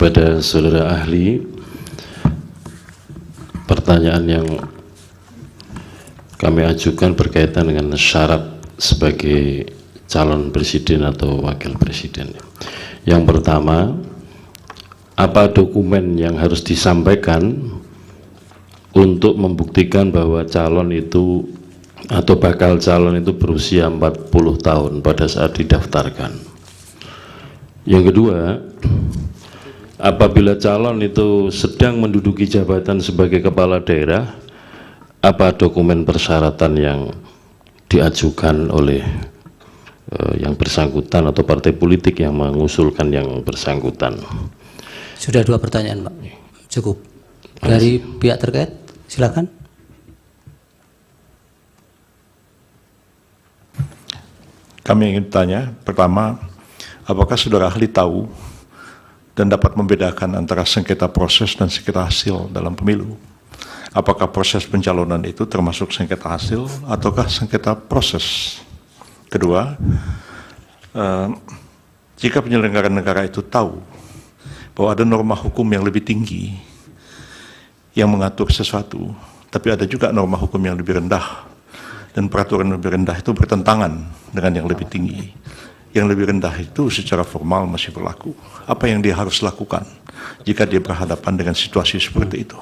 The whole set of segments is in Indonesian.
kepada saudara ahli, pertanyaan yang kami ajukan berkaitan dengan syarat sebagai calon presiden atau wakil presiden. Yang pertama, apa dokumen yang harus disampaikan untuk membuktikan bahwa calon itu atau bakal calon itu berusia 40 tahun pada saat didaftarkan. Yang kedua, apabila calon itu sedang menduduki jabatan sebagai kepala daerah, apa dokumen persyaratan yang diajukan oleh yang bersangkutan atau partai politik yang mengusulkan yang bersangkutan? Sudah 2 pertanyaan, Pak. Cukup. Dari pihak terkait, silakan. Kami ingin bertanya, pertama, apakah saudara ahli tahu dan dapat membedakan antara sengketa proses dan sengketa hasil dalam pemilu? Apakah proses pencalonan itu termasuk sengketa hasil ataukah sengketa proses? Kedua, jika penyelenggara negara itu tahu bahwa ada norma hukum yang lebih tinggi yang mengatur sesuatu, tapi ada juga norma hukum yang lebih rendah, dan peraturan yang lebih rendah itu bertentangan dengan yang lebih tinggi. Yang lebih rendah itu secara formal masih berlaku. Apa yang dia harus lakukan jika dia berhadapan dengan situasi seperti itu?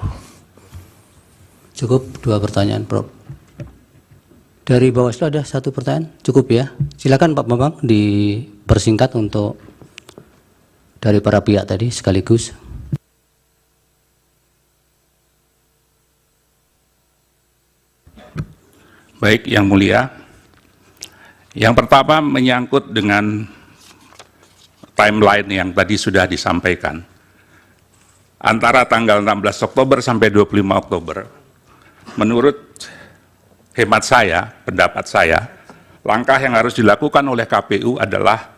Cukup 2 pertanyaan, Prof. Dari Bawaslu ada 1 pertanyaan, cukup ya. Silakan Pak Bambang dipersingkat untuk dari para pihak tadi sekaligus. Baik, Yang Mulia. Yang pertama menyangkut dengan timeline yang tadi sudah disampaikan. Antara tanggal 16 Oktober sampai 25 Oktober, menurut hemat saya, pendapat saya, langkah yang harus dilakukan oleh KPU adalah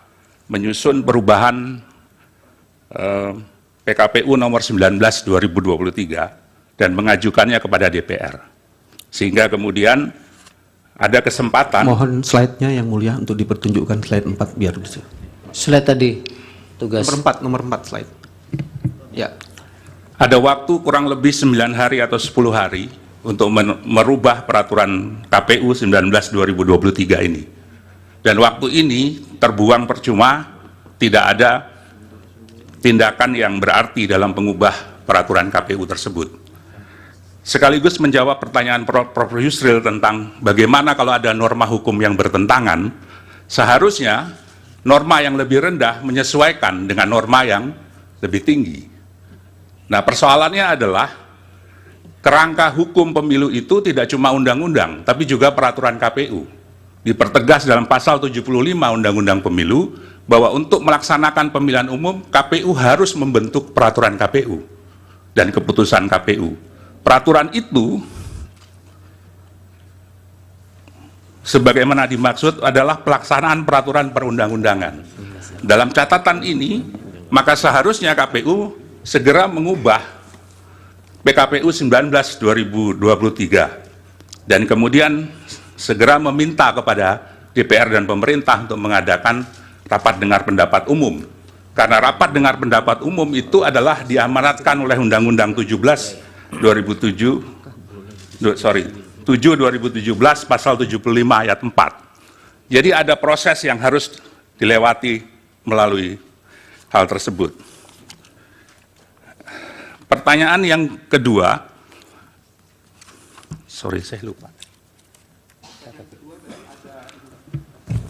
menyusun perubahan PKPU nomor 19 2023 dan mengajukannya kepada DPR. Sehingga kemudian ada kesempatan. Mohon slide-nya Yang Mulia untuk dipertunjukkan slide 4 biar bisa. Slide tadi, tugas. Nomor 4 slide. Ya. Ada waktu kurang lebih 9 hari atau 10 hari untuk merubah peraturan KPU 19 2023 ini. Dan waktu ini terbuang percuma, tidak ada tindakan yang berarti dalam mengubah peraturan KPU tersebut. Sekaligus menjawab pertanyaan Prof. Yusril tentang bagaimana kalau ada norma hukum yang bertentangan, seharusnya norma yang lebih rendah menyesuaikan dengan norma yang lebih tinggi. Nah, persoalannya adalah kerangka hukum pemilu itu tidak cuma undang-undang, tapi juga peraturan KPU. Dipertegas dalam pasal 75 Undang-Undang Pemilu bahwa untuk melaksanakan pemilihan umum, KPU harus membentuk peraturan KPU dan keputusan KPU. Peraturan itu sebagaimana dimaksud adalah pelaksanaan peraturan perundang-undangan. Dalam catatan ini, maka seharusnya KPU segera mengubah PKPU 19 2023 dan kemudian segera meminta kepada DPR dan pemerintah untuk mengadakan rapat dengar pendapat umum. Karena rapat dengar pendapat umum itu adalah diamanatkan oleh Undang-Undang 7 2017 pasal 75 ayat 4. Jadi ada proses yang harus dilewati melalui hal tersebut. Pertanyaan yang kedua, saya lupa.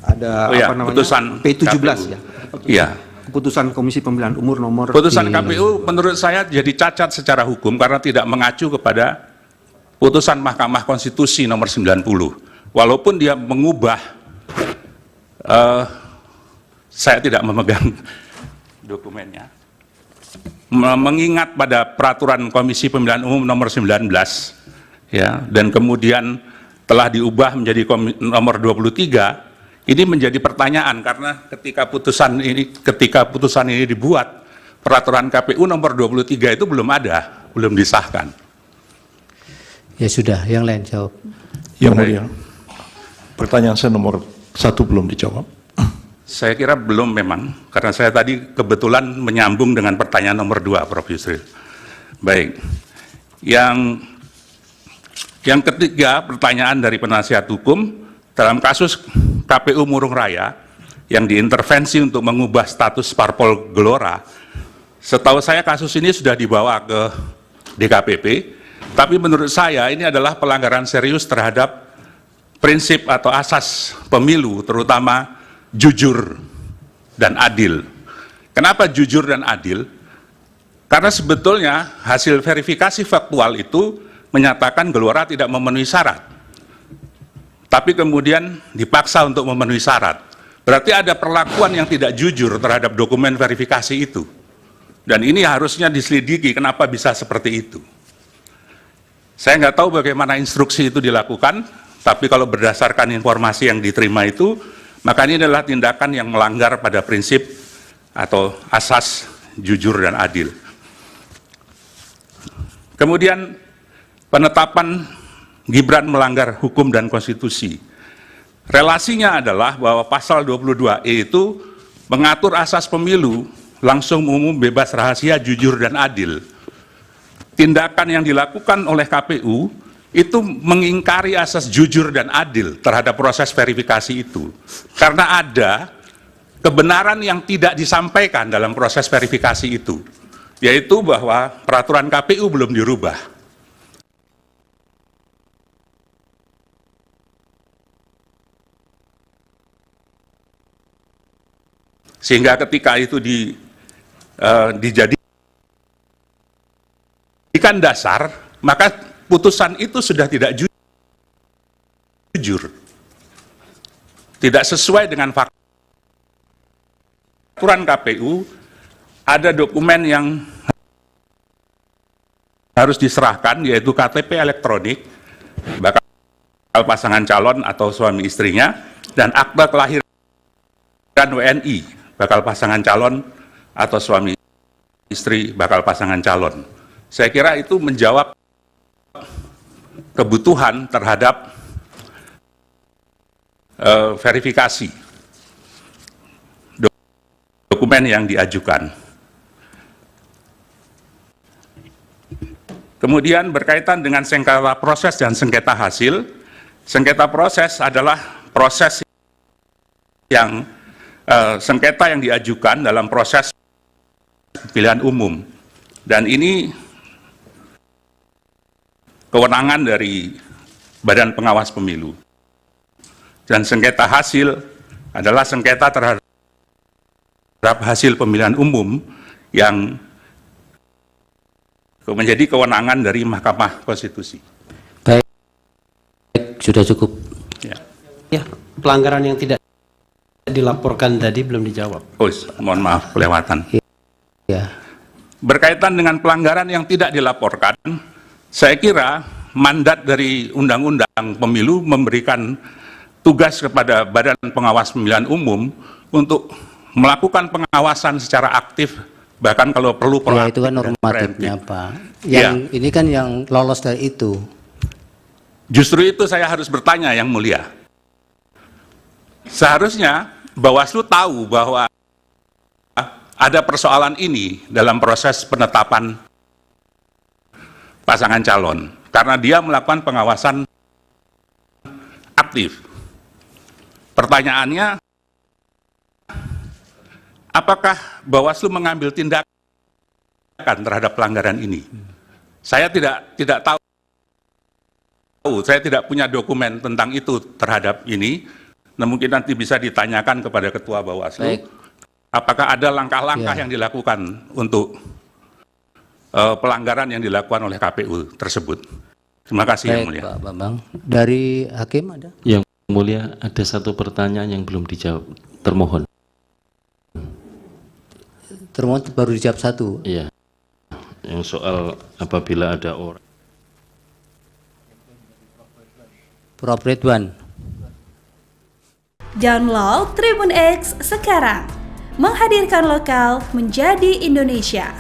Ada apa namanya? Putusan P17 KPU. ya. Iya. Keputusan Komisi Pemilihan Umur nomor Putusan KPU menurut saya jadi cacat secara hukum karena tidak mengacu kepada putusan Mahkamah Konstitusi nomor 90. Walaupun dia mengubah, saya tidak memegang dokumennya, mengingat pada peraturan Komisi Pemilihan Umum nomor 19, ya, dan kemudian telah diubah menjadi nomor 23. Ini menjadi pertanyaan karena ketika putusan ini dibuat, peraturan KPU nomor 23 itu belum ada, belum disahkan. Ya sudah, yang lain jawab. Yang Mulia, pertanyaan saya nomor 1 belum dijawab. Saya kira belum memang, karena saya tadi kebetulan menyambung dengan pertanyaan nomor 2, Prof. Yusril. Baik. Yang ketiga, pertanyaan dari penasihat hukum, dalam kasus KPU Murung Raya yang diintervensi untuk mengubah status parpol Gelora, setahu saya kasus ini sudah dibawa ke DKPP, tapi menurut saya ini adalah pelanggaran serius terhadap prinsip atau asas pemilu, terutama jujur dan adil. Kenapa jujur dan adil? Karena sebetulnya hasil verifikasi faktual itu menyatakan Gelora tidak memenuhi syarat, tapi kemudian dipaksa untuk memenuhi syarat. Berarti ada perlakuan yang tidak jujur terhadap dokumen verifikasi itu. Dan ini harusnya diselidiki kenapa bisa seperti itu. Saya nggak tahu bagaimana instruksi itu dilakukan, tapi kalau berdasarkan informasi yang diterima itu, maka ini adalah tindakan yang melanggar pada prinsip atau asas jujur dan adil. Kemudian penetapan Gibran melanggar hukum dan konstitusi. Relasinya adalah bahwa pasal 22E itu mengatur asas pemilu langsung, umum, bebas, rahasia, jujur, dan adil. Tindakan yang dilakukan oleh KPU itu mengingkari asas jujur dan adil terhadap proses verifikasi itu. Karena ada kebenaran yang tidak disampaikan dalam proses verifikasi itu, yaitu bahwa peraturan KPU belum dirubah. Sehingga ketika itu dijadikan dasar, maka putusan itu sudah tidak jujur, tidak sesuai dengan fakta. Peraturan KPU ada dokumen yang harus diserahkan, yaitu KTP elektronik bakal pasangan calon atau suami istrinya, dan akta kelahiran WNI bakal pasangan calon atau suami istri bakal pasangan calon. Saya kira itu menjawab kebutuhan terhadap verifikasi dokumen yang diajukan. Kemudian berkaitan dengan sengketa proses dan sengketa hasil. Sengketa proses adalah proses yang sengketa yang diajukan dalam proses pemilihan umum, dan ini kewenangan dari Badan Pengawas Pemilu. Dan sengketa hasil adalah sengketa terhadap hasil pemilihan umum yang menjadi kewenangan dari Mahkamah Konstitusi. Baik, sudah cukup. Ya, pelanggaran yang tidak dilaporkan tadi belum dijawab. Oh, mohon maaf, kelewatan. Ya. Berkaitan dengan pelanggaran yang tidak dilaporkan, saya kira mandat dari Undang-Undang Pemilu memberikan tugas kepada Badan Pengawas Pemilihan Umum untuk melakukan pengawasan secara aktif, bahkan kalau perlu Ya, itu kan normatifnya, Pak. Yang ini kan yang lolos dari itu. Justru itu saya harus bertanya, Yang Mulia. Seharusnya Bawaslu tahu bahwa ada persoalan ini dalam proses penetapan pasangan calon, karena dia melakukan pengawasan aktif. Pertanyaannya, apakah Bawaslu mengambil tindakan terhadap pelanggaran ini? Saya tidak tahu, saya tidak punya dokumen tentang itu terhadap ini. Nah, mungkin nanti bisa ditanyakan kepada Ketua Bawaslu. Baik. Apakah ada langkah-langkah yang dilakukan untuk pelanggaran yang dilakukan oleh KPU tersebut? Terima kasih. Baik, Yang Mulia. Pak Bambang. Dari Hakim ada? Yang Mulia, ada satu pertanyaan yang belum dijawab. Termohon. Termohon baru dijawab satu. Iya. Yang soal apabila ada orang. Prof. Ridwan. Download Tribun X sekarang, menghadirkan lokal menjadi Indonesia.